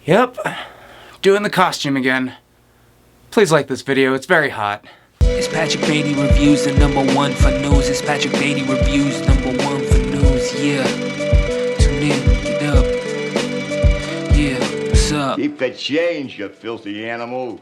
Yep, doing the costume again. Please like this video, it's very hot. It's Patrick Beatty Reviews, the #1 for news. It's Patrick Beatty Reviews, #1 for news, yeah. Tune in, get up. Yeah, what's up? Keep the change, you filthy animal.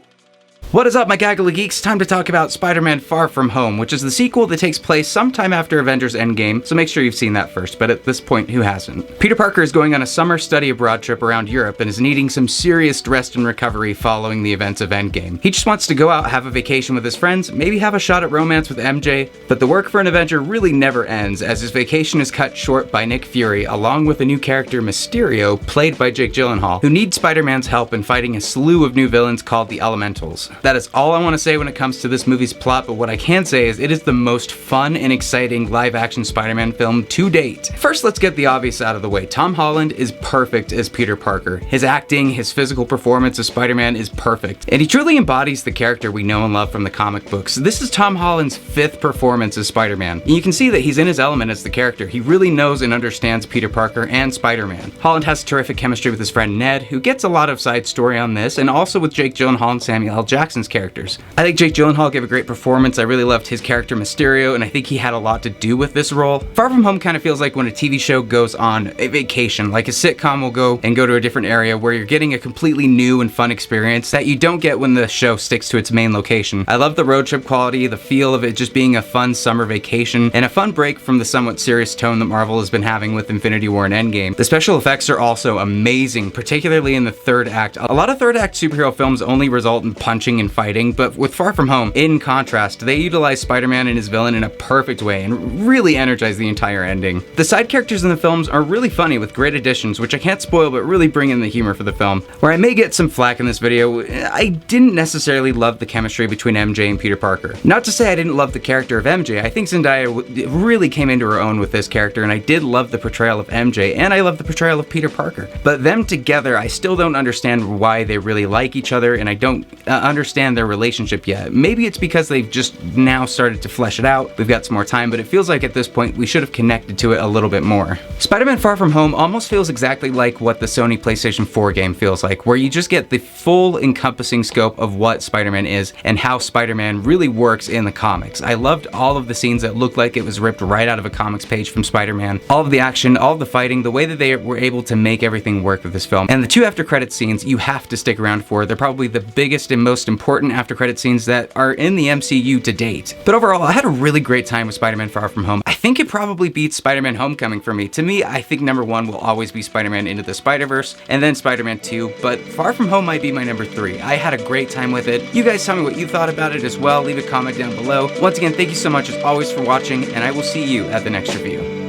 What is up, my gaggle of geeks? Time to talk about Spider-Man Far From Home, which is the sequel that takes place sometime after Avengers Endgame, so make sure you've seen that first, but at this point, who hasn't? Peter Parker is going on a summer study abroad trip around Europe and is needing some serious rest and recovery following the events of Endgame. He just wants to go out, have a vacation with his friends, maybe have a shot at romance with MJ, but the work for an Avenger really never ends, as his vacation is cut short by Nick Fury, along with a new character, Mysterio, played by Jake Gyllenhaal, who needs Spider-Man's help in fighting a slew of new villains called the Elementals. That is all I want to say when it comes to this movie's plot, but what I can say is it is the most fun and exciting live-action Spider-Man film to date. First, let's get the obvious out of the way. Tom Holland is perfect as Peter Parker. His acting, his physical performance as Spider-Man is perfect, and he truly embodies the character we know and love from the comic books. This is Tom Holland's 5th performance as Spider-Man, and you can see that he's in his element as the character. He really knows and understands Peter Parker and Spider-Man. Holland has terrific chemistry with his friend Ned, who gets a lot of side story on this, and also with Jake Gyllenhaal and Samuel L. Jackson's characters. I think Jake Gyllenhaal gave a great performance. I really loved his character Mysterio, and I think he had a lot to do with this role. Far From Home kind of feels like when a TV show goes on a vacation, like a sitcom will go to a different area where you're getting a completely new and fun experience that you don't get when the show sticks to its main location. I love the road trip quality, the feel of it just being a fun summer vacation, and a fun break from the somewhat serious tone that Marvel has been having with Infinity War and Endgame. The special effects are also amazing, particularly in the third act. A lot of third act superhero films only result in punching and fighting, but with Far From Home, in contrast, they utilize Spider-Man and his villain in a perfect way and really energize the entire ending. The side characters in the films are really funny with great additions, which I can't spoil but really bring in the humor for the film. Where I may get some flack in this video, I didn't necessarily love the chemistry between MJ and Peter Parker. Not to say I didn't love the character of MJ, I think Zendaya really came into her own with this character, and I did love the portrayal of MJ, and I love the portrayal of Peter Parker. But them together, I still don't understand why they really like each other, and I don't understand their relationship yet. Maybe it's because they've just now started to flesh it out. We've got some more time, but it feels like at this point we should have connected to it a little bit more. Spider-Man Far From Home almost feels exactly like what the Sony PlayStation 4 game feels like, where you just get the full encompassing scope of what Spider-Man is and how Spider-Man really works in the comics. I loved all of the scenes that looked like it was ripped right out of a comics page from Spider-Man. All of the action, all of the fighting, the way that they were able to make everything work with this film. And the 2 after credit scenes you have to stick around for. They're probably the biggest and most important after credit scenes that are in the MCU to date. But overall, I had a really great time with Spider-Man Far From Home. I think it probably beats Spider-Man Homecoming for me. To me, I think #1 will always be Spider-Man Into the Spider-Verse, and then Spider-Man 2, but Far From Home might be my #3. I had a great time with it. You guys tell me what you thought about it as well. Leave a comment down below. Once again, thank you so much as always for watching, and I will see you at the next review.